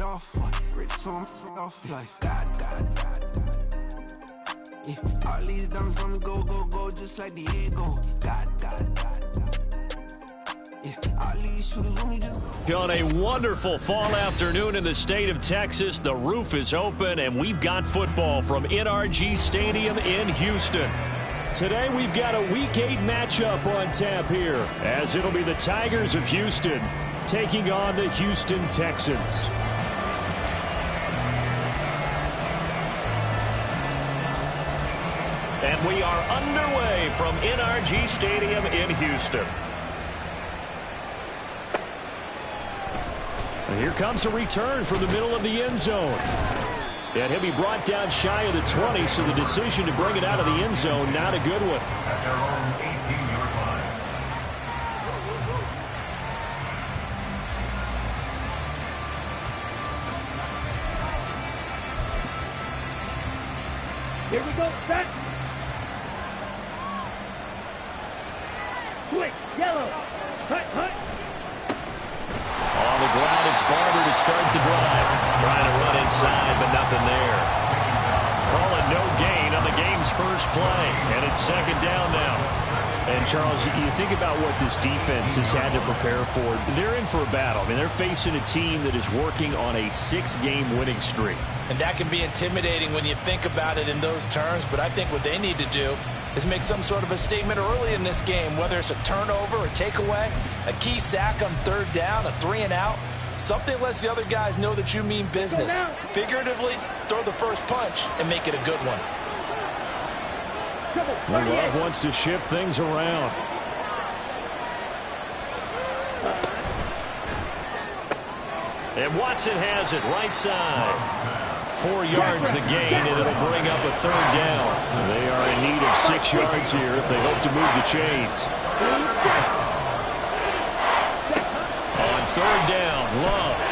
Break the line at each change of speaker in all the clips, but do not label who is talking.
off. Rich, so I'm off life. God. Yeah, all these diamonds on me go, just like Diego. God. Yeah, all these shooters on me just go.
On a wonderful fall afternoon in the state of Texas, the roof is open, and we've got football from NRG Stadium in Houston. Today we've got a Week 8 matchup on tap here, as it'll be the Tigers of Houston taking on the Houston Texans. And we are underway from NRG Stadium in Houston. And here comes a return from the middle of the end zone. And he'll be brought down shy of the 20, so the decision to bring it out of the end zone, not a good one.
At their own 18-yard line.
Here we go, set. Quick, yellow. Hut.
On the ground, it's Barber to start the drive. Trying to run inside, but nothing there. Call it no gain on the game's first play, and it's second down now. And, Charles, you think about what this defense has had to prepare for. They're in for a battle. I mean, they're facing a team that is working on a 6-game winning streak.
And that can be intimidating when you think about it in those terms, but I think what they need to do is make some sort of a statement early in this game, whether it's a turnover, a takeaway, a key sack on third down, a 3-and-out. Something lets the other guys know that you mean business. Figuratively, throw the first punch and make it a good one.
Love wants to shift things around. And Watson has it right side. 4 yards the gain, and it'll bring up a third down. They are in need of 6 yards here if they hope to move the chains. On third down, Love.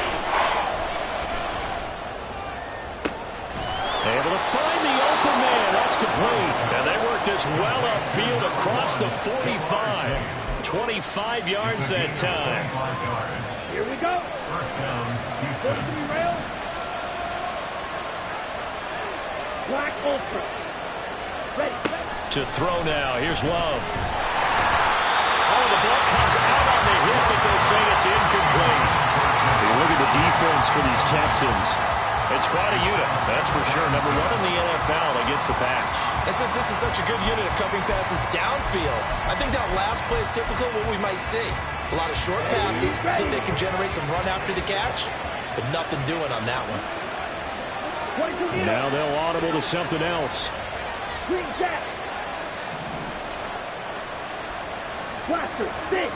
Able to find the open man. That's complete. And they work this well upfield across the 45. 25 yards that time.
Here we go.
First down, Houston.
Rail. Black Ultra. Ready.
To throw now. Here's Love. Oh, the ball comes out on the hit, but they'll say it's incomplete. Hey, look at the defense for these Texans. It's quite a unit, that's for sure. Number 1 in the NFL against the pass.
And since this is such a good unit of covering passes downfield, I think that last play is typical of what we might see. A lot of short passes so they can generate some run after the catch, but nothing doing on that one.
Now they'll audible to something else.
Green jack. Blaster, six.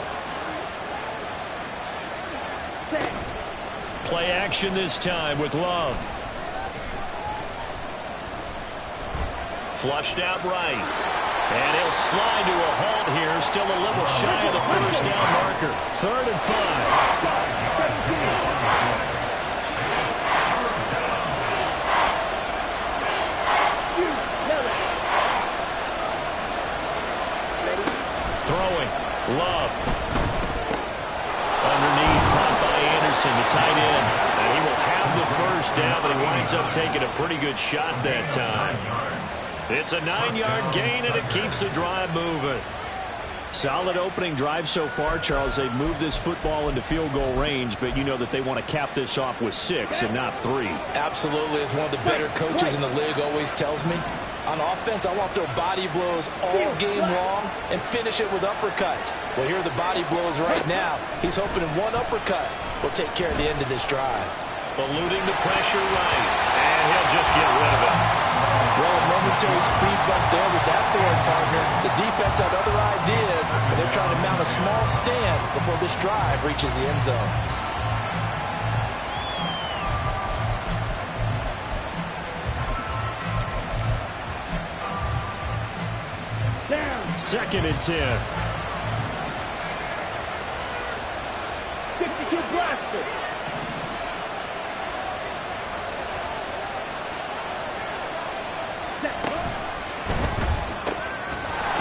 Play action this time with Love. Flushed out right. And he'll slide to a halt here. Still a little shy of the first down marker. 3rd and 5. Throwing. Love. Underneath, caught by Anderson, the tight end. And he will have the first down, but he winds up taking a pretty good shot that time. It's a 9-yard gain, and it keeps the drive moving. Solid opening drive so far, Charles. They've moved this football into field goal range, but you know that they want to cap this off with 6 and not 3.
Absolutely. As one of the better coaches in the league always tells me, on offense, I want to throw body blows all game long and finish it with uppercuts. Well, here are the body blows right now. He's hoping in one uppercut will take care of the end of this drive.
Eluding the pressure right, and he'll just get rid of it.
Well, a momentary speed bump there with that throwing partner. The defense had other ideas, but they're trying to mount a small stand before this drive reaches the end zone.
Down.
2nd and 10.
52 blaster.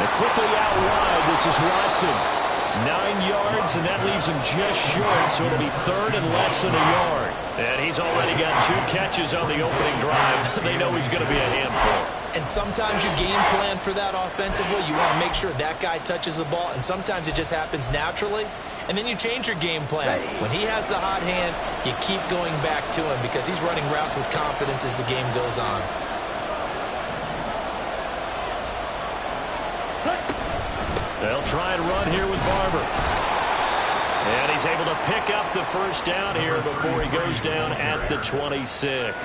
They're quickly out wide. This is Watson. 9 yards, and that leaves him just short, so it'll be 3rd and less than a yard. And he's already got 2 catches on the opening drive. They know he's going to be a handful.
And sometimes you game plan for that offensively. You want to make sure that guy touches the ball, and sometimes it just happens naturally. And then you change your game plan. When he has the hot hand, you keep going back to him because he's running routes with confidence as the game goes on.
They'll try and run here with Barber. And he's able to pick up the first down here before he goes down at the 26.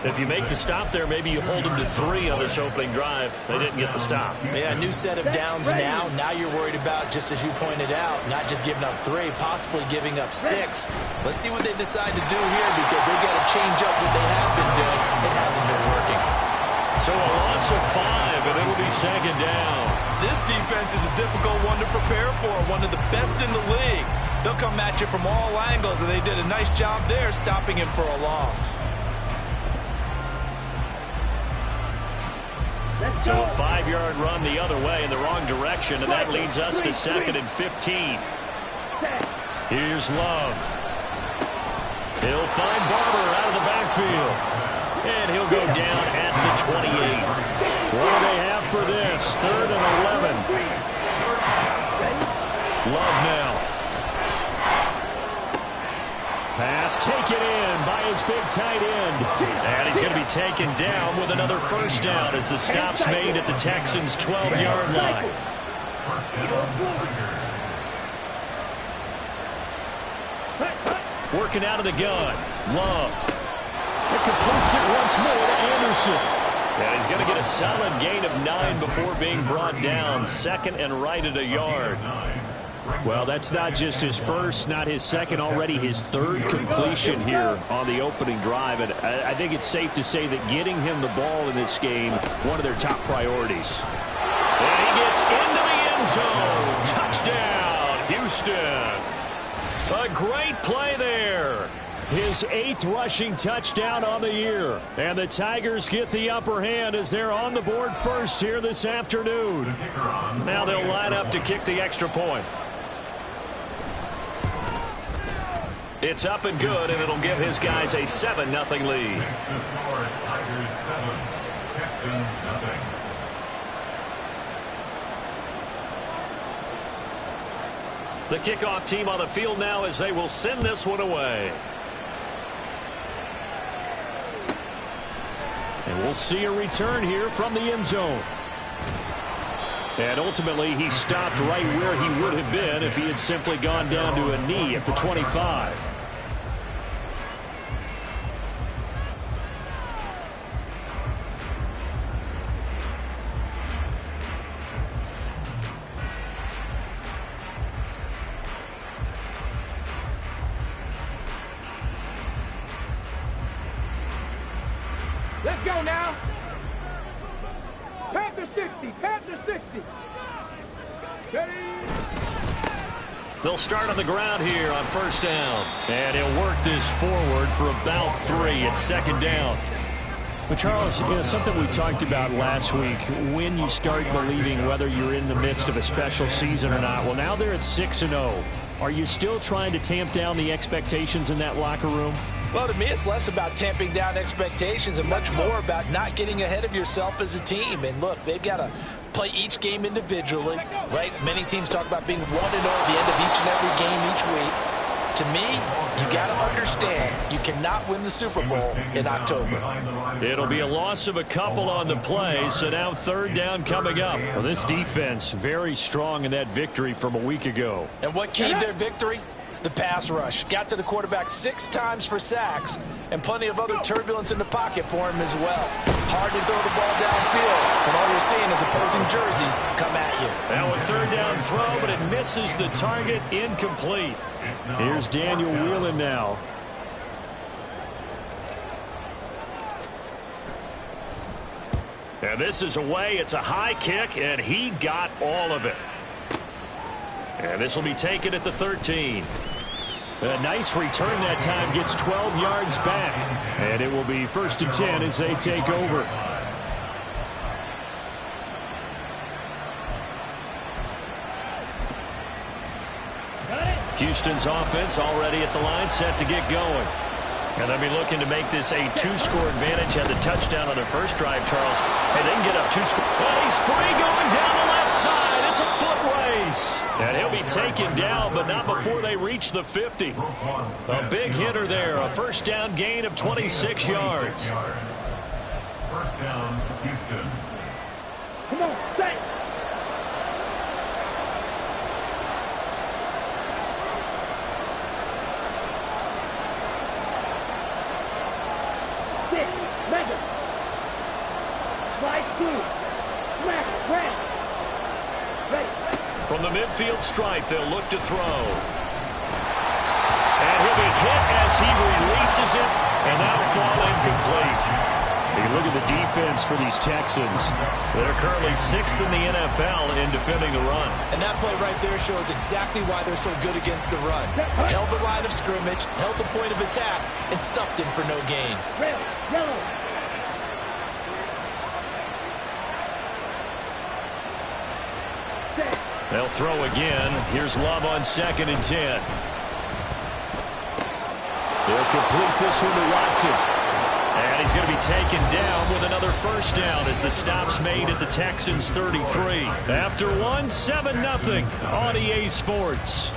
If you make the stop there, maybe you hold him to 3 on this opening drive. They didn't get the stop.
Yeah, new set of downs now. Now you're worried about, just as you pointed out, not just giving up 3, possibly giving up 6. Let's see what they decide to do here because they've got to change up what they have been doing. It hasn't been working.
So a loss of 5, and it'll be 2nd down.
This defense is a difficult one to prepare for, one of the best in the league. They'll come at you from all angles, and they did a nice job there stopping him for a loss.
So a 5-yard run the other way in the wrong direction, and that leads us to 2nd and 15. Here's Love. He'll find Barber out of the backfield. And he'll go down at the 28. What do they have for this? 3rd and 11. Love now. Pass taken in by his big tight end. And he's going to be taken down with another first down as the stop's made at the Texans' 12-yard line. Working out of the gun. Love. It completes it once more to Anderson. And he's going to get a solid gain of 9 before being brought down. 2nd and right at a yard. Well, that's not just his first, not his second, already his 3rd completion here on the opening drive. And I think it's safe to say that getting him the ball in this game, one of their top priorities. And he gets into the end zone. Touchdown, Houston. A great play there. His 8th rushing touchdown on the year. And the Tigers get the upper hand as they're on the board first here this afternoon. Now they'll line up to kick the extra point. It's up and good, and it'll give his guys a 7-0 lead.
Tigers 7, Texans nothing.
The kickoff team on the field now as they will send this one away. And we'll see a return here from the end zone. And ultimately, he stopped right where he would have been if he had simply gone down to a knee at the 25.
Let's go now. Panther 60. Panther 60. Ready?
They'll start on the ground here on first down. And he'll work this forward for about 3 at 2nd down.
But, Charles, something we talked about last week, when you start believing whether you're in the midst of a special season or not. Well, now they're at 6-0. Are you still trying to tamp down the expectations in that locker room?
Well, to me, it's less about tamping down expectations and much more about not getting ahead of yourself as a team. And look, they've got to play each game individually, right? Many teams talk about being 1-0 at the end of each and every game each week. To me, you got to understand you cannot win the Super Bowl in October.
It'll be a loss of a couple on the play, so now 3rd down coming up.
Well, this defense very strong in that victory from a week ago.
And what keyed their victory? The pass rush. Got to the quarterback 6 times for sacks, and plenty of other turbulence in the pocket for him as well. Hard to throw the ball downfield, and all you're seeing is opposing jerseys come at you.
Now a 3rd down throw, but it misses the target, incomplete.
Here's Daniel Whelan now.
And this is away. It's a high kick, and he got all of it. And this will be taken at the 13.
A nice return that time, gets 12 yards back. And it will be 1st and 10 as they take over.
Houston's offense already at the line, set to get going. And they'll be looking to make this a two-score advantage. Had the touchdown on their first drive, Charles. Hey, they can get up two scores. Oh, he's free going down the left side. It's a foot race. And he'll be taken down, but not before they reach the 50. A big hitter there. A first down gain of 26 yards.
First down, Houston.
Come on, stay.
From the midfield stripe, they'll look to throw. And he'll be hit as he releases it, and that'll fall incomplete.
You look at the defense for these Texans.
They're currently 6th in the NFL in defending the run.
And that play right there shows exactly why they're so good against the run. Held the line of scrimmage, held the point of attack, and stuffed him for no gain.
Red, yellow.
They'll throw again. Here's Love on 2nd and 10.
They'll complete this one to Watson.
And he's going to be taken down with another first down as the stop's made at the Texans 33. After one, 7-0 on EA Sports.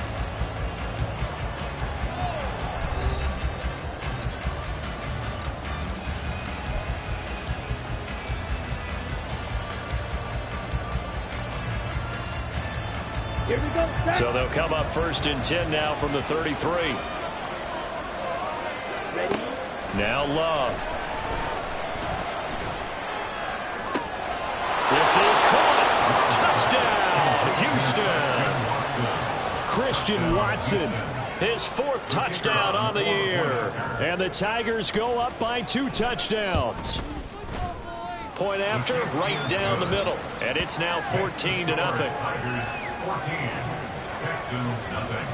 Here we go.
So they'll come up 1st and 10 now from the 33.
Ready?
Now Love. This is caught. Touchdown, Houston.
Christian Watson.
His 4th touchdown on the year.
And the Tigers go up by 2 touchdowns.
Point after, right down the middle. And it's now 14-0.
Tigers 14, Texans nothing.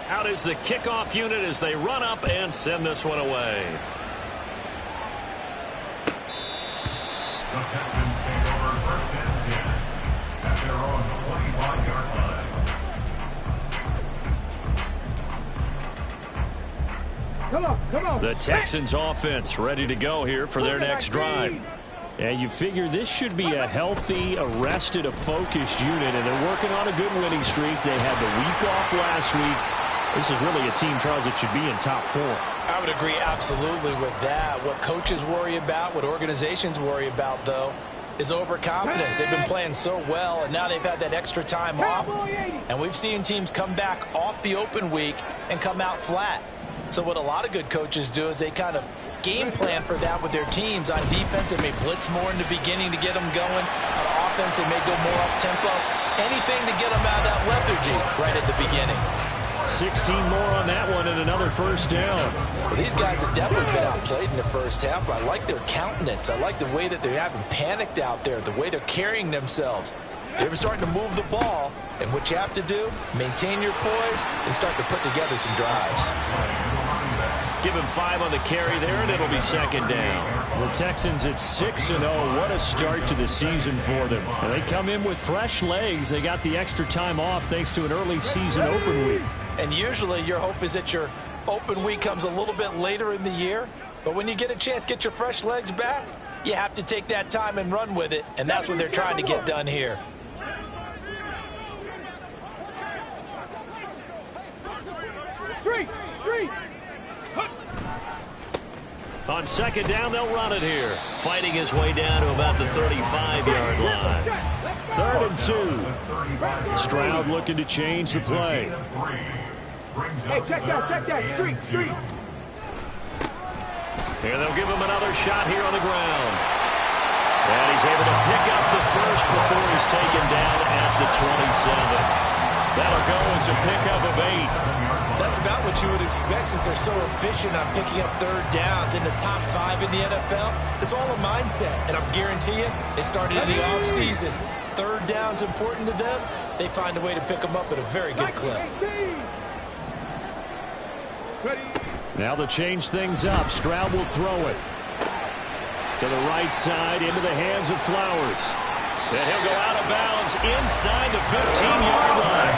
Out is the kickoff unit as they run up and send this one away.
The Texans take over 1st and 10 at their own 25-yard line.
Come on, come on.
The Texans offense ready to go here for their next drive.
And you figure this should be a healthy, arrested, a focused unit, and they're working on a good winning streak. They had the week off last week. This is really a team, Charles, that should be in top 4.
I would agree absolutely with that. What coaches worry about, what organizations worry about, though, is overconfidence. They've been playing so well, and now they've had that extra time off. And we've seen teams come back off the open week and come out flat. So what a lot of good coaches do is they kind of game plan for that with their teams. On defense, they may blitz more in the beginning to get them going. On offense, they may go more up-tempo. Anything to get them out of that lethargy right at the beginning.
16 more on that one and another first down.
Well, these guys have definitely been outplayed in the first half, but I like their countenance. I like the way that they haven't panicked out there, the way they're carrying themselves. They were starting to move the ball, and what you have to do, maintain your poise and start to put together some drives.
Give him 5 on the carry there, and it'll be 2nd down.
The Texans at 6-0. What a start to the season for them. And they come in with fresh legs. They got the extra time off thanks to an early season open week.
And usually your hope is that your open week comes a little bit later in the year. But when you get a chance to get your fresh legs back, you have to take that time and run with it. And that's what they're trying to get done here.
Three.
On 2nd down, they'll run it here. Fighting his way down to about the 35-yard line.
3rd and 2. Stroud looking to change the play.
Hey, check that. Street.
And they'll give him another shot here on the ground. And he's able to pick up the first before he's taken down at the 27. That'll go as a pickup of 8.
That's about what you would expect since they're so efficient on picking up 3rd downs in the top 5 in the NFL. It's all a mindset, and I'm guarantee you, it started in the offseason. 3rd down's important to them. They find a way to pick them up at a very good clip.
Now to change things up, Stroud will throw it. To the right side, into the hands of Flowers.
And he'll go out of bounds inside the 15-yard line.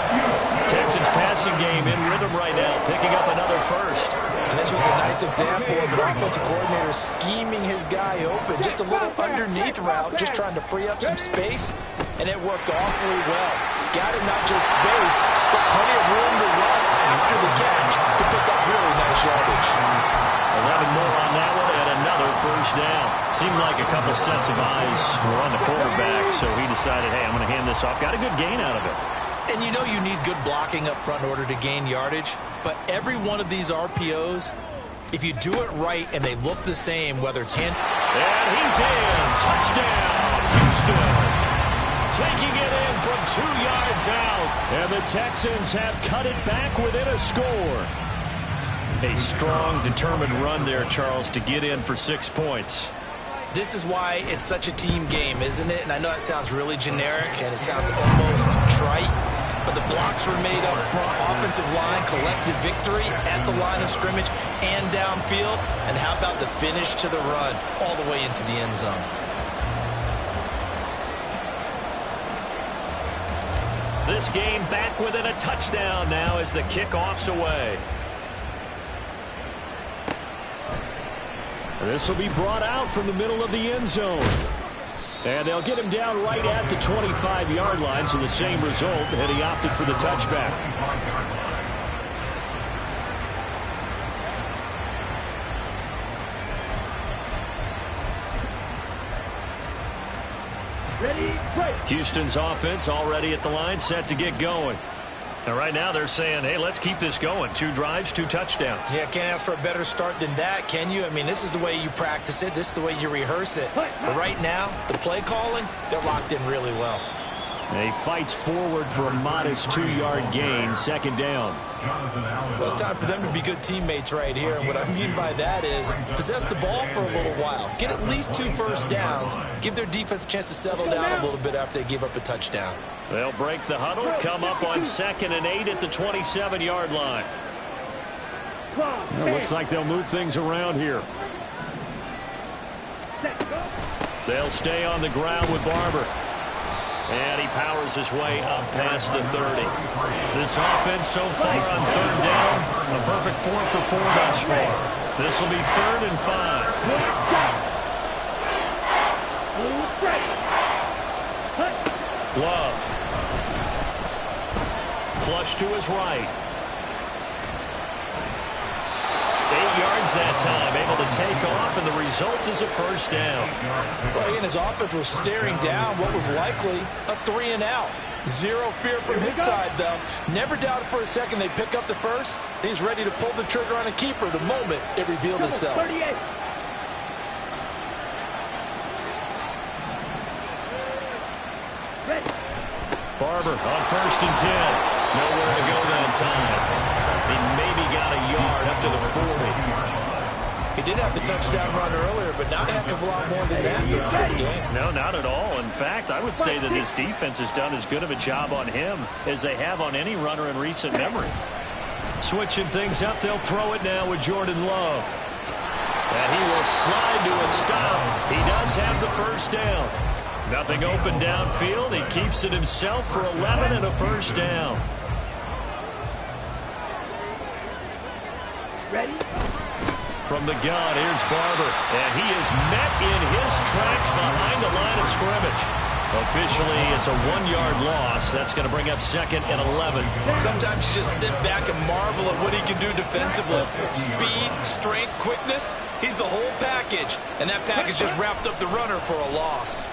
Texans passing game in rhythm right now, picking up another first.
And this was a nice example of an offensive coordinator scheming his guy open. Just a little underneath route, just trying to free up some space, and it worked awfully well. Got it not just space, but plenty of room to run after the catch to pick up really nice yardage.
11 more on that one and another first down. Seemed like a couple sets of eyes were on the quarterback, so he decided, hey, I'm going to hand this off. Got a good gain out of it.
And you know you need good blocking up front in order to gain yardage, but every one of these RPOs, if you do it right and they look the same, whether it's hand...
And he's in. Touchdown, Houston. Taking it in from 2 yards out.
And the Texans have cut it back within a score.
A strong, determined run there, Charles, to get in for 6 points.
This is why it's such a team game, isn't it? And I know that sounds really generic and it sounds almost trite, but the blocks were made up front, offensive line, collective victory at the line of scrimmage and downfield. And how about the finish to the run all the way into the end zone?
This game back within a touchdown now as the kickoff's away.
This will be brought out from the middle of the end zone. And they'll get him down right at the 25-yard line, so the same result, and he opted for the touchback.
Ready, break.
Houston's offense already at the line, set to get going. And right now they're saying, hey, let's keep this going. 2 drives, 2 touchdowns.
Yeah, can't ask for a better start than that, can you? I mean, this is the way you practice it. This is the way you rehearse it. But right now, the play calling, they're locked in really well.
And he fights forward for a modest 2-yard gain, second down.
Well, it's time for them to be good teammates right here. And what I mean by that is possess the ball for a little while. Get at least 2 first downs. Give their defense a chance to settle down a little bit after they give up a touchdown.
They'll break the huddle, come up on 2nd and 8 at the 27-yard line.
It looks like they'll move things around here.
They'll stay on the ground with Barber. And he powers his way up past the 30. This offense so far on 3rd down, a perfect 4 for 4 thus far. This will be 3rd and 5. Love. Flush to his right. 8 yards that time, able to take off, and the result is a first down.
Well, again, his offense was staring down what was likely a 3 and out. Zero fear from his side, though. Never doubted for a second they pick up the first. He's ready to pull the trigger on a keeper the moment it revealed itself.
38.
Barber on 1st and 10. Nowhere to go that time. He maybe got a yard up to the 40.
He did have the touchdown run earlier, but not a heck of a lot more than that throughout this game.
No, not at all. In fact, I would say that this defense has done as good of a job on him as they have on any runner in recent memory. Switching things up, they'll throw it now with Jordan Love. And he will slide to a stop. He does have the first down. Nothing open downfield. He keeps it himself for 11 and a first down.
Ready?
From the gun, here's Barber. And he is met in his tracks behind the line of scrimmage. Officially, it's a 1-yard loss. That's going to bring up 2nd and 11.
Sometimes you just sit back and marvel at what he can do defensively. Speed, strength, quickness. He's the whole package. And that package just wrapped up the runner for a loss.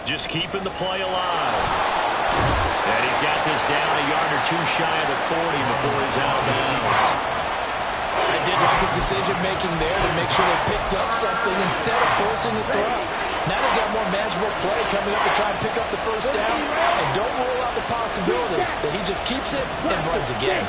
Just keeping the play alive. And he's got this down a yard or 2 shy of the 40 before he's out of bounds.
I did like his decision-making there to make sure they picked up something instead of forcing the throw. Now they got more manageable play coming up to try and pick up the first down. And don't rule out the possibility that he just keeps it and runs again.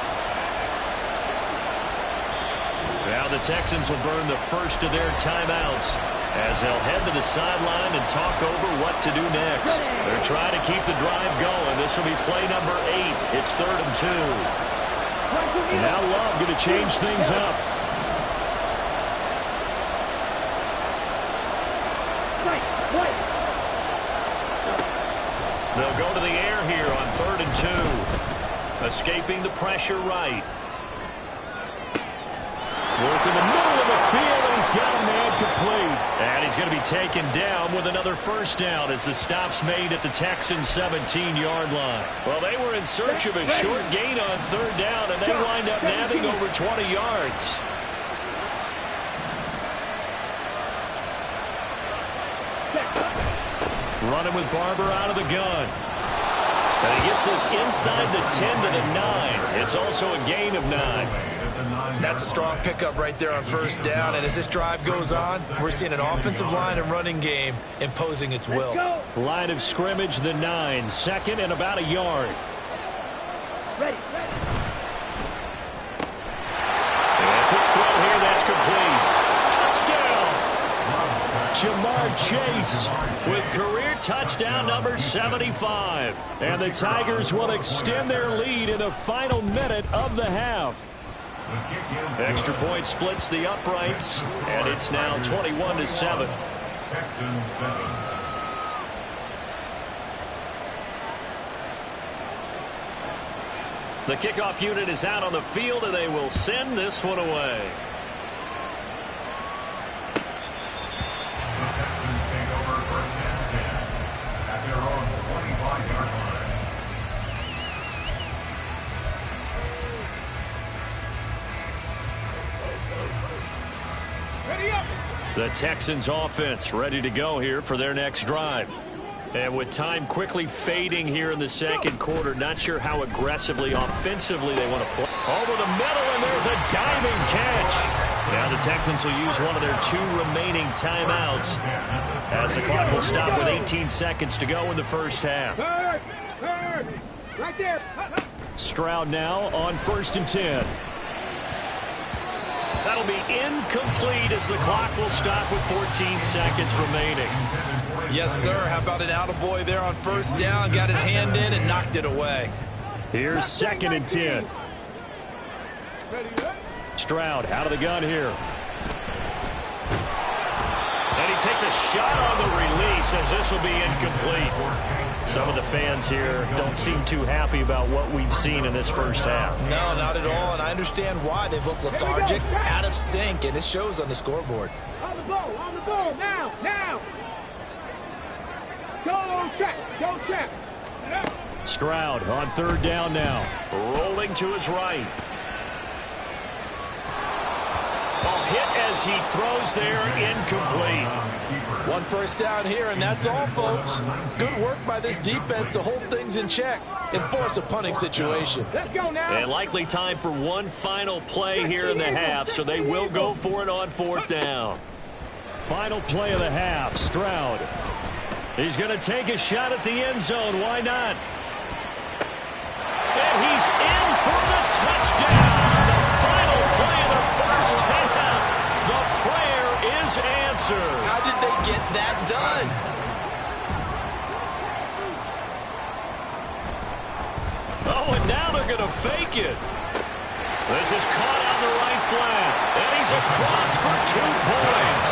Now the Texans will burn the first of their timeouts as they'll head to the sideline and talk over what to do next. They're trying to keep the drive going. This will be play number 8. It's 3rd and 2.
Now Love going to change things up.
Right.
They'll go to the air here on 3rd and 2. Escaping the pressure right.
Work in the middle of the field, and he's got a man complete.
And he's going to be taken down with another first down as the stop's made at the Texans' 17-yard line. Well, they were in search of a short gain on 3rd down, and they wind up nabbing over 20 yards. Running with Barber out of the gun. And he gets this inside the 10 to the 9. It's also a gain of 9.
That's a strong pickup right there on 1st down, and as this drive goes on, we're seeing an offensive line and running game imposing its will.
Line of scrimmage, the 9. 2nd and about a yard.
Ready.
And a quick throw here, that's complete. Touchdown!
Jamar Chase
With career touchdown number 75.
And the Tigers will extend their lead in the final minute of the half.
Extra point splits the uprights, and it's now 21-7.
Texans 7.
The kickoff unit is out on the field, and they will send this one away.
The Texans take over 1st and 10 at their own 25-yard line.
Ready up.
The Texans offense ready to go here for their next drive. And with time quickly fading here in the 2nd quarter, not sure how aggressively, offensively they want to play. Over the middle, and there's a diving catch. Now the Texans will use one of their 2 remaining timeouts as the clock will stop with 18 seconds to go in the first half.
Third. Right there.
Stroud now on 1st and 10. That'll be incomplete as the clock will stop with 14 seconds remaining.
Yes, sir. How about an attaboy there on 1st down? Got his hand in and knocked it away.
Here's 2nd and 10. Stroud out of the gun here.
And he takes a shot on the release as this will be incomplete. Some of the fans here don't seem too happy about what we've seen in this first half.
No, not at all, and I understand why. They've looked lethargic, out of sync, and it shows on the scoreboard.
On the ball, now. Go check.
Stroud on 3rd down now.
Rolling to his right. Ball hit as he throws there, incomplete.
1 first down here, and that's all, folks. Good work by this defense to hold things in check and force a punting situation.
Let's go now.
And likely time for one final play here in the half, so they will go for it on 4th down.
Final play of the half. Stroud. He's going to take a shot at the end zone. Why not?
And he's in for the touchdown. The final play of the first half. The prayer is answered.
How did they get that done?
Oh, and now they're going to fake it. This is caught on the right flat. And he's across for 2 points.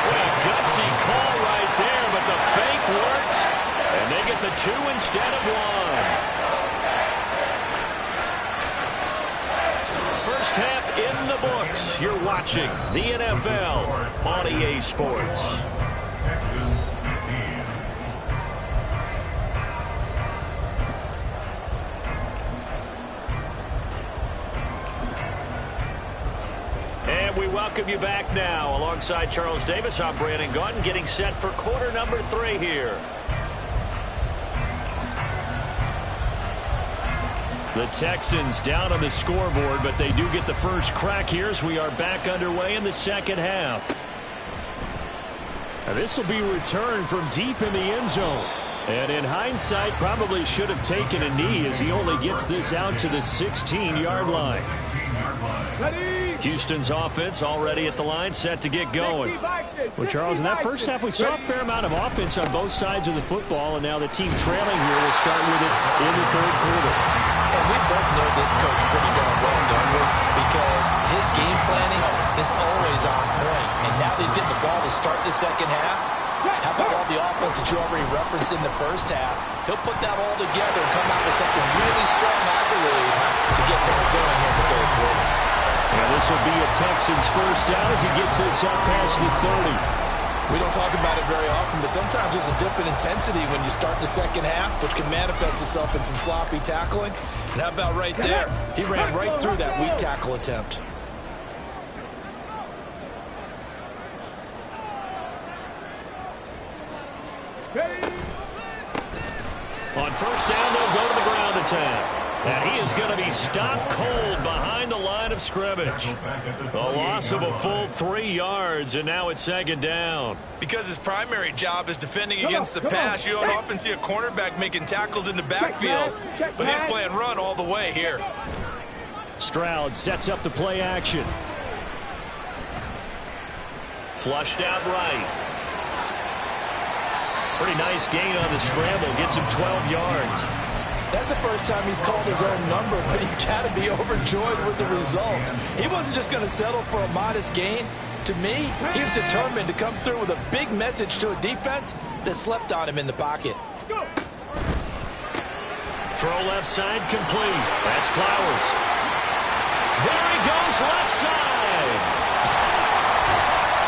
What a gutsy call right there, but the fake works. And they get the 2 instead of 1. First half in the books. You're watching the NFL on EA Sports.
Texans 15.
And we welcome you back now. Alongside Charles Davis, I'm Brandon Gaudin, getting set for quarter number 3 here. The Texans down on the scoreboard, but they do get the first crack here as we are back underway in the second half.
Now this will be returned from deep in the end zone. And in hindsight, probably should have taken a knee as he only gets this out to the 16-yard line.
Houston's offense already at the line, set to get going.
Well, Charles, in that first half, we saw a fair amount of offense on both sides of the football, and now the team trailing here will start with it in the 3rd quarter.
And we both know this coach pretty darn well, don't we? Because his game planning is always on point. And now that he's getting the ball to start the second half, How about all the offense that you already referenced in the first half? He'll put that all together and come out with something really strong, I believe, to get things going here in the third quarter.
And this will be a Texans first down as he gets this up past the 30.
We don't talk about it very often, but sometimes there's a dip in intensity when you start the second half, which can manifest itself in some sloppy tackling. And how about right there? He ran right through that weak tackle attempt.
On first down, they'll go to the ground attack. And he is going to be stopped cold behind the line of scrimmage. The loss of a full 3 yards, and now it's second down.
Because his primary job is defending against the pass, you don't often see a cornerback making tackles in the backfield. But he's playing run all the way here.
Stroud sets up the play action.
Flushed out right. Pretty nice gain on the scramble. Gets him 12 yards.
That's the first time he's called his own number, but he's got to be overjoyed with the results. He wasn't just going to settle for a modest gain. To me, he was determined to come through with a big message to a defense that slept on him in the pocket.
Throw left side complete. That's Flowers. There he goes, left side.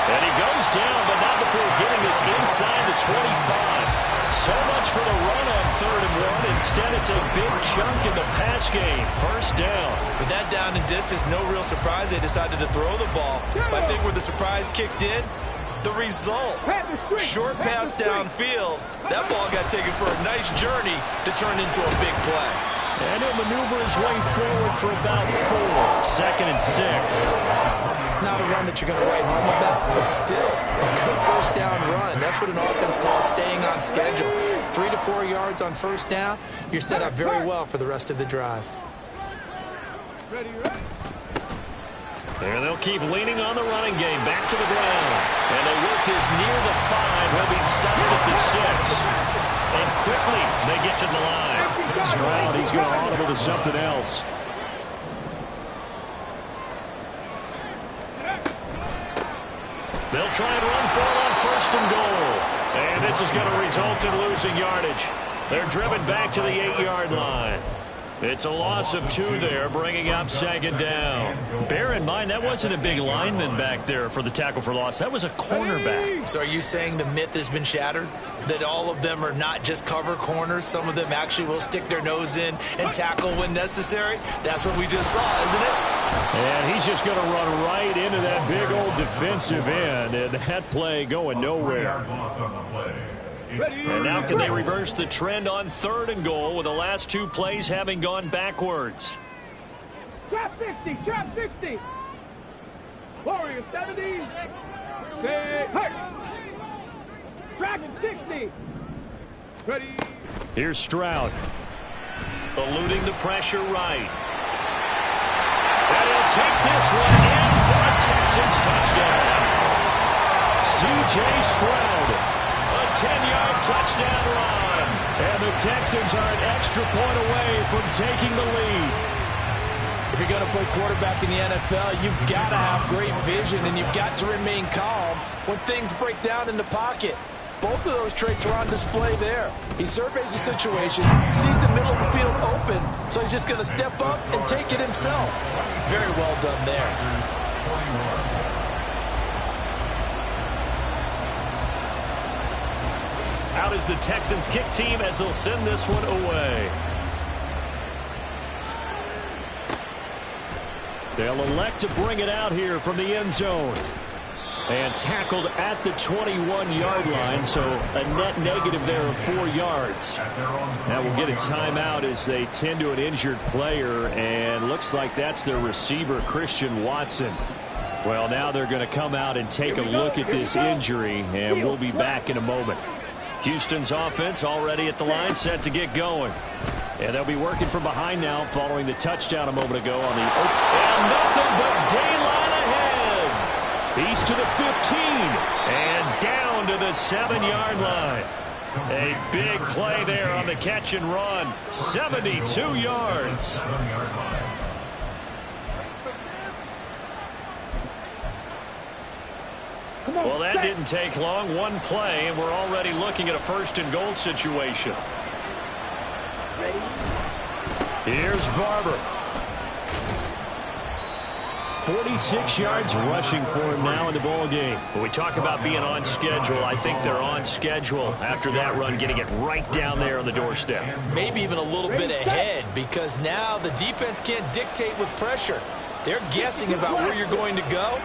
And he goes down, but not before getting us inside the 25. So much for the run on 3rd and 1. Instead, it's a big chunk in the pass game. First down.
With that down and distance, no real surprise they decided to throw the ball. But I think where the surprise kicked in, the result. Short pass downfield. That ball got taken for a nice journey to turn into a big play.
And he'll maneuver his way forward for about 4. 2nd and 6.
Not a run that you're going to write home about, but still a good first down run. That's what an offense calls staying on schedule. 3 to 4 yards on first down, you're set up very well for the rest of the drive.
And they'll keep leaning on the running game. Back to the ground. And they work this near the 5. He'll be stopped at the 6. And quickly they get to the line.
Stroud, he's going to audible to something else.
They'll try and run for it on 1st and goal. And this is going to result in losing yardage. They're driven back to the 8-yard line. It's a loss of 2 there, bringing up 2nd down. Bear in mind, that wasn't a big lineman back there for the tackle for loss. That was a cornerback.
So are you saying the myth has been shattered? That all of them are not just cover corners? Some of them actually will stick their nose in and tackle when necessary? That's what we just saw, isn't it?
And he's just going to run right into that big old defensive end. And that play going nowhere.
And now can they reverse the trend on 3rd and goal with the last 2 plays having gone backwards?
Trap 60, trap 60. Warrior 70. Say, hey. Dragon 60. Ready.
Here's Stroud.
Eluding the pressure right. And he'll take this one in for a Texans touchdown.
C.J. Stroud.
A 10-yard touchdown run.
And the Texans are an extra point away from taking the lead.
If you're going to play quarterback in the NFL, you've got to have great vision, and you've got to remain calm when things break down in the pocket. Both of those traits are on display there. He surveys the situation, sees the middle of the field open, so he's just going to step up and take it himself. Very well done there.
Out is the Texans kick team as they'll send this one away.
They'll elect to bring it out here from the end zone. And tackled at the 21-yard line, so a net negative there of 4 yards. Now we'll get a timeout as they tend to an injured player, and looks like that's their receiver, Christian Watson. Well, now they're going to come out and take a look at this injury, and we'll be back in a moment.
Houston's offense already at the line, set to get going.
And they'll be working from behind now following the touchdown a moment ago on the open.
And nothing but daylight ahead.
East to the 15.
And down to the 7-yard line. A big play there on the catch and run. 72 yards. Well, that didn't take long. One play, and we're already looking at a first-and-goal situation. Here's Barber. 46 yards rushing for him now in the ball game. When we talk about being on schedule, I think they're on schedule after that run, getting it right down there on the doorstep.
Maybe even a little bit ahead, because now the defense can't dictate with pressure. They're guessing about where you're going to go.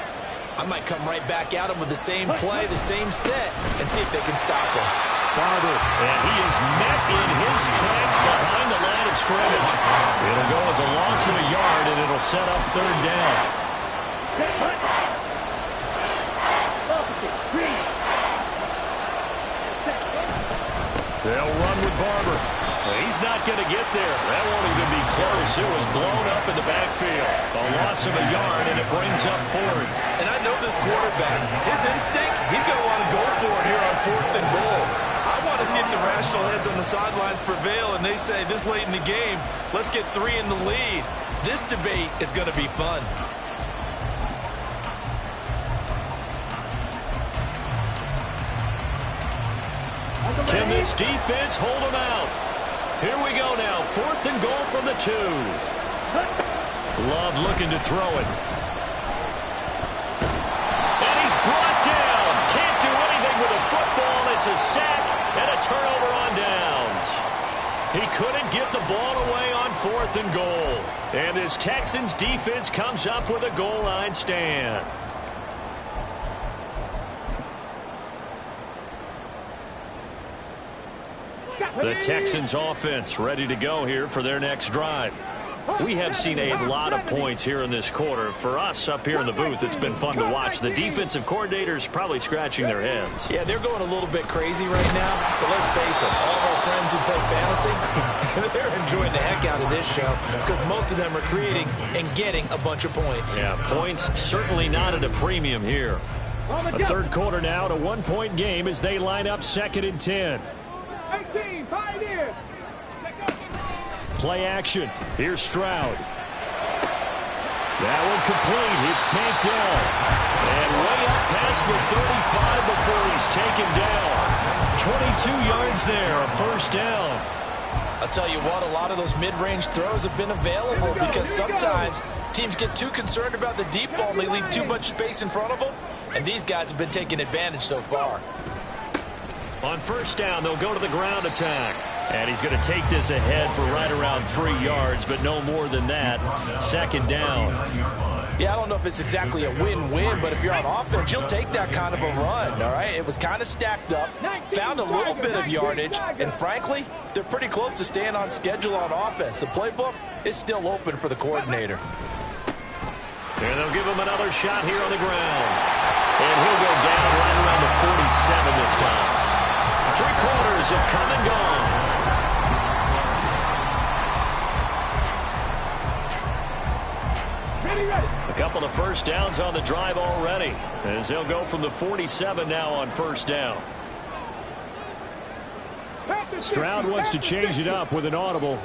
I might come right back at him with the same play, the same set, and see if they can stop him.
Barber, and he is met in his tracks behind the line of scrimmage. It'll go as a loss of a yard, and it'll set up third down. They'll run with Barber. He's not going to get there. That won't even be close. It was blown up in the backfield. A loss of a yard, and it brings up fourth.
And I know this quarterback. His instinct, he's going to want to go for it here on 4th and goal. I want to see if the rational heads on the sidelines prevail, and they say this late in the game, let's get 3 in the lead. This debate is going to be fun.
Can this defense hold them out? Here we go now. 4th and goal from the 2. Love looking to throw it. And he's brought down. Can't do anything with a football. It's a sack and a turnover on downs. He couldn't get the ball away on 4th and goal. And this Texans defense comes up with a goal line stand. The Texans offense ready to go here for their next drive. We have seen a lot of points here in this quarter. For us up here in the booth, it's been fun to watch. The defensive coordinators probably scratching their heads.
Yeah, they're going a little bit crazy right now. But let's face it, all of our friends who play fantasy, they're enjoying the heck out of this show because most of them are creating and getting a bunch of points.
Yeah, points certainly not at a premium here.
A third quarter now, a 1-point game as they line up 2nd and 10.
18, Pioneers.
Play action. Here's Stroud. That one complete. It's tanked down.
And way up past the 35 before he's taken down. 22 yards there, a first down.
I'll tell you what, a lot of those mid-range throws have been available because sometimes teams get too concerned about the deep ball and they leave too much space in front of them. And these guys have been taking advantage so far.
On first down, they'll go to the ground attack. And he's going to take this ahead for right around 3 yards, but no more than that. 2nd down.
Yeah, I don't know if it's exactly a win-win, but if you're on offense, you'll take that kind of a run, all right? It was kind of stacked up, found a little bit of yardage, and frankly, they're pretty close to staying on schedule on offense. The playbook is still open for the coordinator.
And they'll give him another shot here on the ground. And he'll go down right around the 47 this time. 3 quarters have come and gone. A couple of first downs on the drive already, as they'll go from the 47 now on first down.
Stroud wants to change it up with an audible.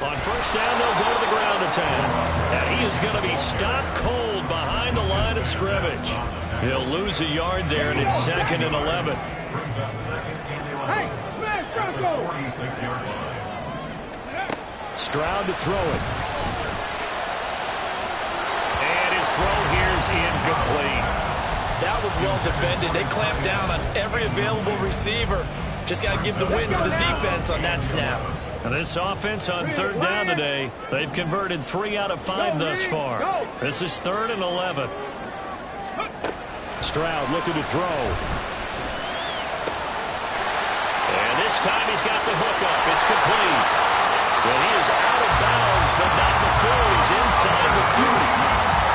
On first down, they'll go to the ground attack. And he is going to be stopped cold behind the line of scrimmage. He'll lose a yard there, and it's 2nd and 11.
Stroud to throw it.
And his throw here is incomplete.
That was well defended. They clamped down on every available receiver. Just got to give the win to the defense on that snap.
And this offense on 3rd down today, they've converted 3 out of 5 thus far. This is 3rd and 11.
Stroud looking to throw.
And this time he's got the hook up. It's complete. Well, he is out of bounds, but not before he's inside the 30.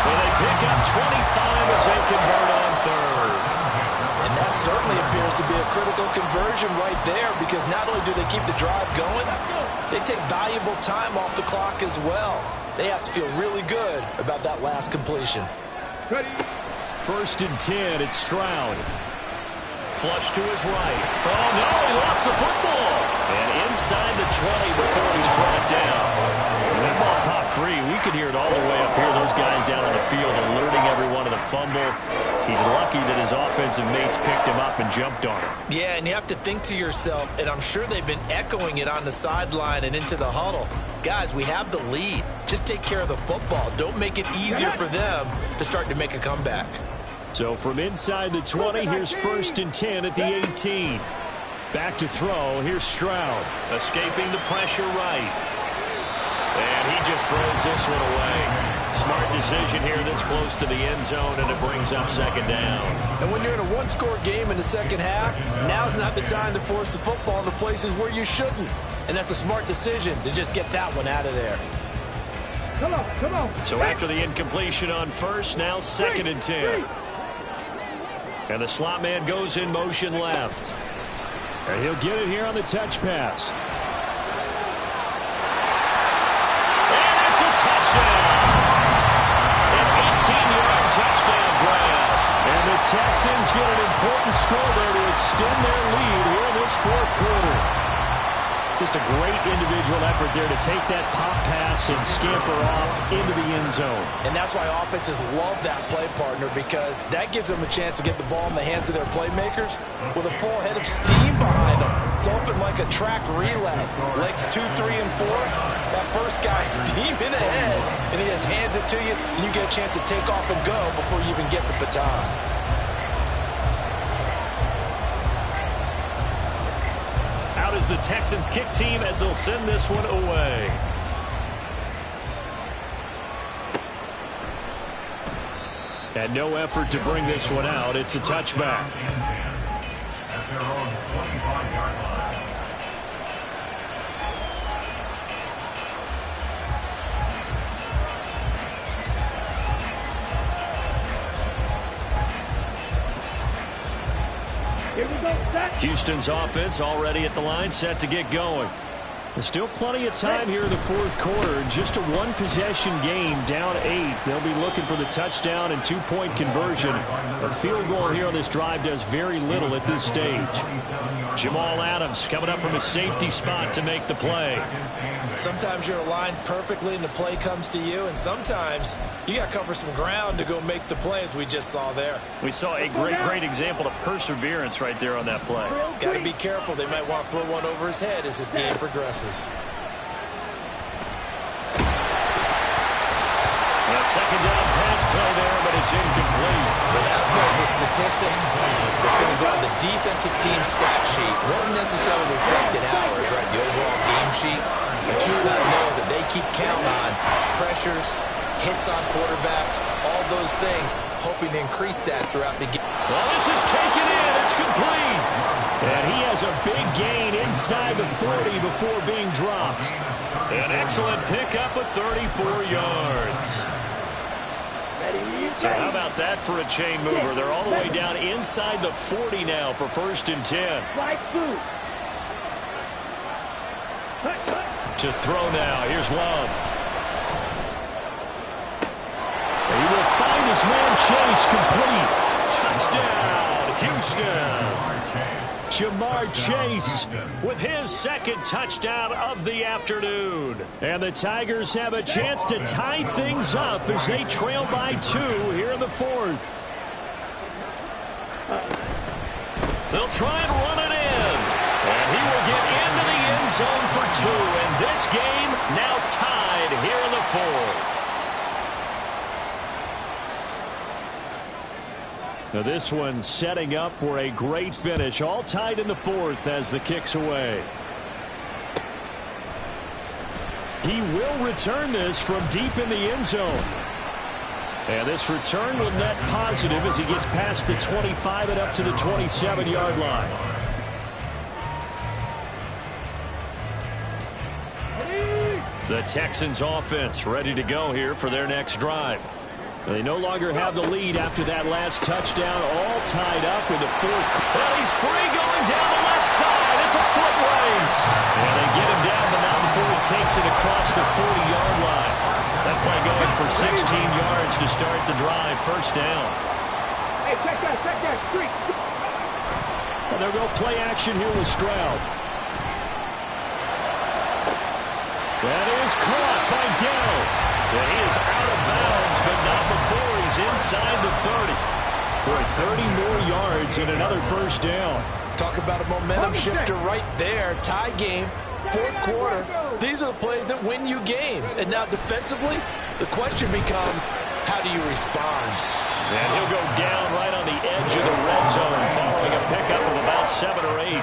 And they pick up 25 as they convert on 3rd.
And that certainly appears to be a critical conversion right there because not only do they keep the drive going, they take valuable time off the clock as well. They have to feel really good about that last completion.
1st and 10, it's Stroud.
Flush to his right. Oh, no, he lost the football. And inside the 20 before he's brought down. that ball popped free. We could hear it all the way up here. Those guys down on the field alerting everyone of the fumble. He's lucky that his offensive mates picked him up and jumped on him.
Yeah, and you have to think to yourself, and I'm sure they've been echoing it on the sideline and into the huddle. Guys, we have the lead. Just take care of the football. Don't make it easier for them to start to make a comeback.
So from inside the 20, here's 1st and 10 at the 18. Back to throw. Here's Stroud.
Escaping the pressure right. And he just throws this one away. Smart decision here this close to the end zone, and it brings up 2nd down.
And when you're in a one-score game in the second half, now's not the time to force the football in the places where you shouldn't. And that's a smart decision to just get that one out of there.
Come on, come on.
So after the incompletion on first, now 2nd and 10. And the slot man goes in motion left.
And he'll get it here on the touch pass.
And it's a touchdown. An 18-yard touchdown grab.
And the Texans get an important score there to extend their lead here in this 4th quarter. Just a great individual effort there to take that pop pass and scamper off into the end zone.
And that's why offenses love that play, partner, because that gives them a chance to get the ball in the hands of their playmakers with a full head of steam behind them. It's open like a track relay. Legs 2, 3, and 4. That first guy's steaming ahead, and he just hands it to you, and you get a chance to take off and go before you even get the baton.
Out is the Texans kick team as they'll send this one away.
And no effort to bring this one out. It's a touchback.
At their own 25-yard line.
Here we go, set.
Houston's offense already at the line, set to get going.
There's still plenty of time here in the 4th quarter. Just a one-possession game, down 8. They'll be looking for the touchdown and 2-point conversion. A field goal here on this drive does very little at this stage.
Jamal Adams coming up from a safety spot to make the play.
Sometimes you're aligned perfectly and the play comes to you, and sometimes you got to cover some ground to go make the play, as we just saw there.
We saw a great example of perseverance right there on that play.
Got to be careful. They might want to throw one over his head as this game progresses.
A 2nd down pass play there, but it's incomplete.
Well, that plays a statistic that's going to go on the defensive team stat sheet. Won't necessarily reflect in ours, right, the overall game sheet. But you and I know that they keep counting on pressures, hits on quarterbacks, all those things, hoping to increase that throughout the game.
Well, this is taken in. It's complete.
And he has a big gain inside the 40 before being dropped.
An excellent pickup of 34 yards. So how about that for a chain mover? They're all the way down inside the 40 now for 1st and 10.
Right through.
To throw now. Here's Love.
He will find his man Chase complete.
Touchdown, Houston.
Jamar Chase
with his 2nd touchdown of the afternoon.
And the Tigers have a chance to tie things up as they trail by 2 here in the 4th.
They'll try and run it in. And he will get into the end zone for 2. And this game now tied here in the 4th.
Now this one setting up for a great finish. All tied in the 4th as the kick's away. He will return this from deep in the end zone. And this return will net positive as he gets past the 25 and up to the 27-yard line.
The Texans offense ready to go here for their next drive.
They no longer have the lead after that last touchdown, all tied up in the 4th.
Well, he's free going down the left side. It's a foot race. And they get him down, but not before he takes it across the 40-yard line. That play going for 16 yards to start the drive. 1st down.
Hey, check that street.
And they'll go play action here with Stroud. That is caught by Dell.
And he is out of bounds, but not before he's inside the 30.
For 30 more yards and another first down.
Talk about a momentum shifter right there. Tie game, fourth quarter. These are the plays that win you games. And now defensively, the question becomes, how do you respond?
And he'll go down right on the edge of the red zone following a pickup of about 7 or 8.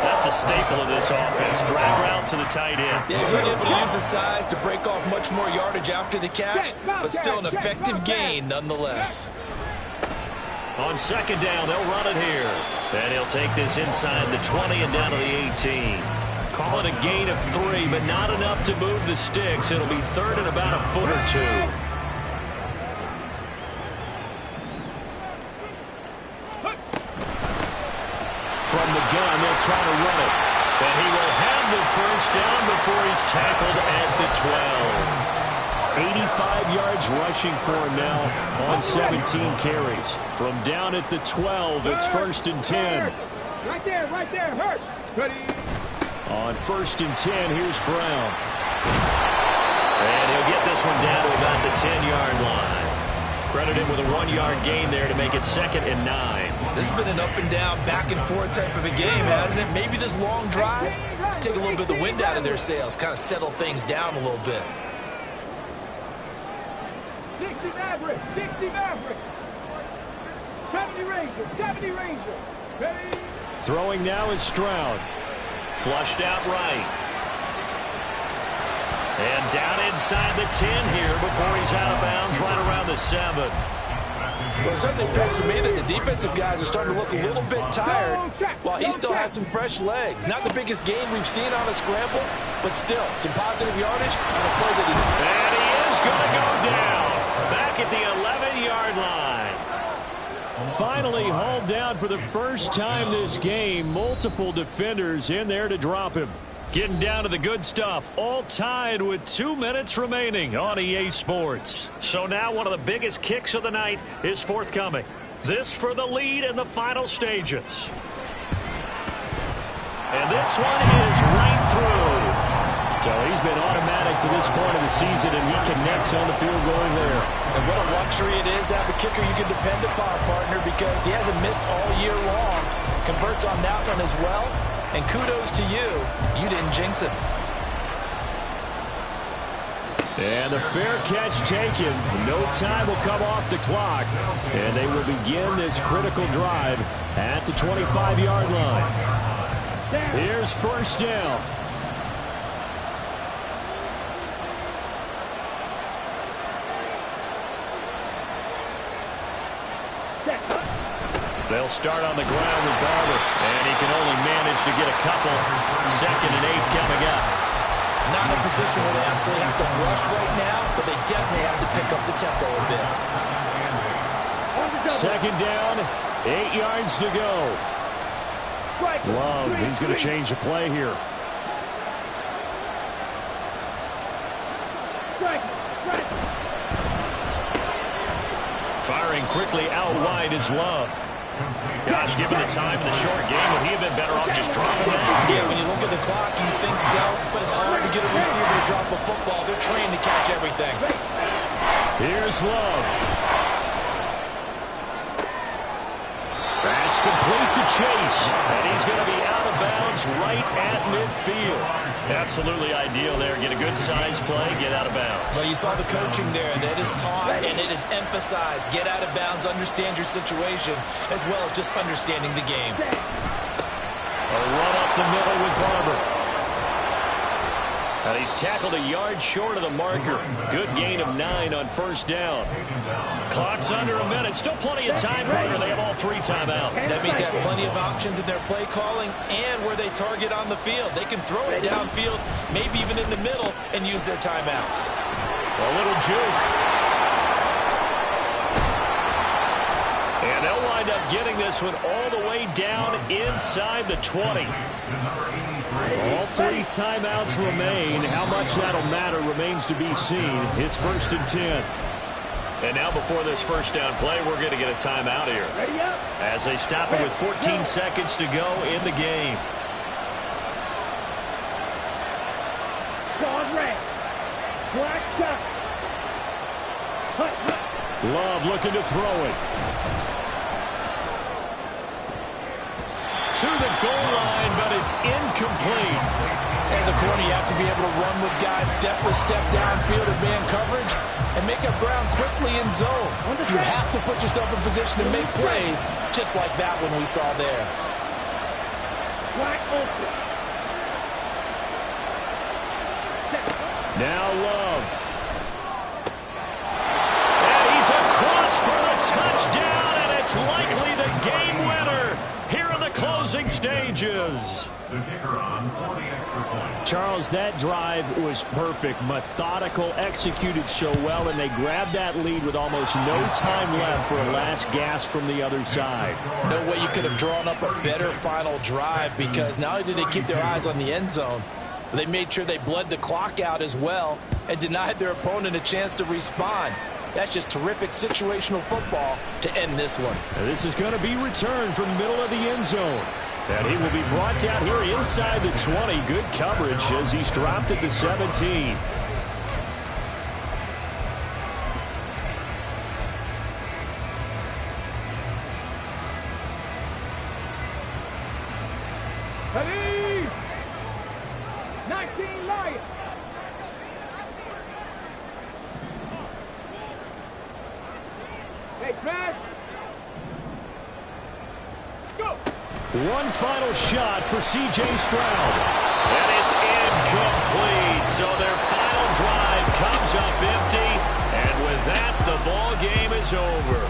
That's a staple of this offense. Drag route to the tight end.
Yeah, he's been able to use his size to break off much more yardage after the catch, but still an effective gain nonetheless.
On second down, they'll run it here. And he'll take this inside the 20 and down to the 18. Call it a gain of 3, but not enough to move the sticks. It'll be third and about a foot or 2. From the gun, they'll try to run it. But he will have the first down before he's tackled at the 12.
85 yards rushing for him now on 17 carries. From down at the 12, it's first and 10.
Right there, hurt. Ready.
On first and 10, here's Brown.
And he'll get this one down to about the 10-yard line. Credit him with a 1-yard gain there to make it second and 9.
This has been an up and down, back and forth type of a game, hasn't it? Maybe this long drive take a little bit of the wind out of their sails, kind of settle things down a little bit.
60 Maverick, 60 Maverick. 70 Ranger. Ready.
Throwing now is Stroud.
Flushed out right. And down inside the 10 here before he's out of bounds right around the 7.
Well, it certainly appears to me that the defensive guys are starting to look a little bit tired while he still has some fresh legs. Not the biggest gain we've seen on a scramble, but still some positive yardage on a play that he's...
And he is going to go down back at the 11-yard line.
Finally hauled down for the first time this game. Multiple defenders in there to drop him.
Getting down to the good stuff, all tied with 2 minutes remaining on EA Sports. So now one of the biggest kicks of the night is forthcoming. This for the lead in the final stages. And this one is right through.
So he's been automatic to this point of the season, and he connects on the field going there.
And what a luxury it is to have a kicker you can depend upon, partner, because he hasn't missed all year long. Converts on that one as well. And kudos to you. You didn't jinx him.
And the fair catch taken. No time will come off the clock. And they will begin this critical drive at the 25-yard line. Here's first down.
They'll start on the ground with Barber, and he can only manage to get a couple. Second and 8 coming up.
Not in a position where they absolutely have to rush right now, but they definitely have to pick up the tempo a bit.
Second down, 8 yards to go. Love, he's going to change the play here.
Firing quickly out wide is Love. Gosh, given the time in the short game, would he have been better off just dropping that?
Yeah, when you look at the clock, you think so, but it's hard to get a receiver to drop a football. They're trained to catch everything.
Here's Love. That's complete to Chase.
And he's going to be out of bounds right at midfield. Absolutely ideal there. Get a good size play, get out of bounds.
Well, you saw the coaching there. That is taught and it is emphasized. Get out of bounds, understand your situation, as well as just understanding the game.
A run up the middle with Barber. And he's tackled a yard short of the marker. Good gain of 9 on first down. Clock's under a minute. Still plenty of time, partner. They have all 3 timeouts.
That means they have plenty of options in their play calling and where they target on the field. They can throw it downfield, maybe even in the middle, and use their timeouts.
A little juke. And they'll wind up getting this one all the way down inside the 20.
All 3 timeouts remain. How much that'll matter remains to be seen. It's first and 10.
And now before this first down play, we're going to get a timeout here. As they stop it with 14 seconds to go in the game.
Love looking to throw it. To the goal line, but it's incomplete.
As a corner, you have to be able to run with guys step for step downfield in man coverage and make up ground quickly in zone. You have to put yourself in position to make plays, just like that one we saw there.
Now Love. And he's across for a touchdown, and it's likely the game winner here in the closing stages.
The kicker on for the extra point.
Charles, that drive was perfect, methodical, executed so well, and they grabbed that lead with almost no time left for a last gasp from the other side.
No way you could have drawn up a better final drive, because not only did they keep their eyes on the end zone, but they made sure they bled the clock out as well and denied their opponent a chance to respond. That's just terrific situational football to end this one.
Now this is going to be returned from the middle of the end zone. And he will be brought down here inside the 20. Good coverage as he's dropped at the 17.
Ready? 19 Lions. Hey, smash. Go.
One final shot for C.J. Stroud.
And it's incomplete. So their final drive comes up empty. And with that, the ball game is over.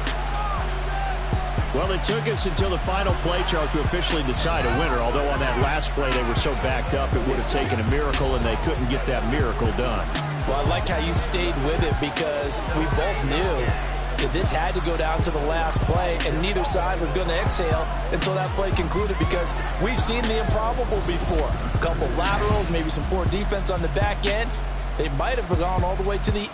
Well, it took us until the final play, Charles, to officially decide a winner. Although on that last play they were so backed up, it would have taken a miracle, and they couldn't get that miracle done.
Well, I like how you stayed with it, because we both knew that this had to go down to the last play, and neither side was going to exhale until that play concluded, because we've seen the improbable before. A couple laterals, maybe some poor defense on the back end. They might have gone all the way to the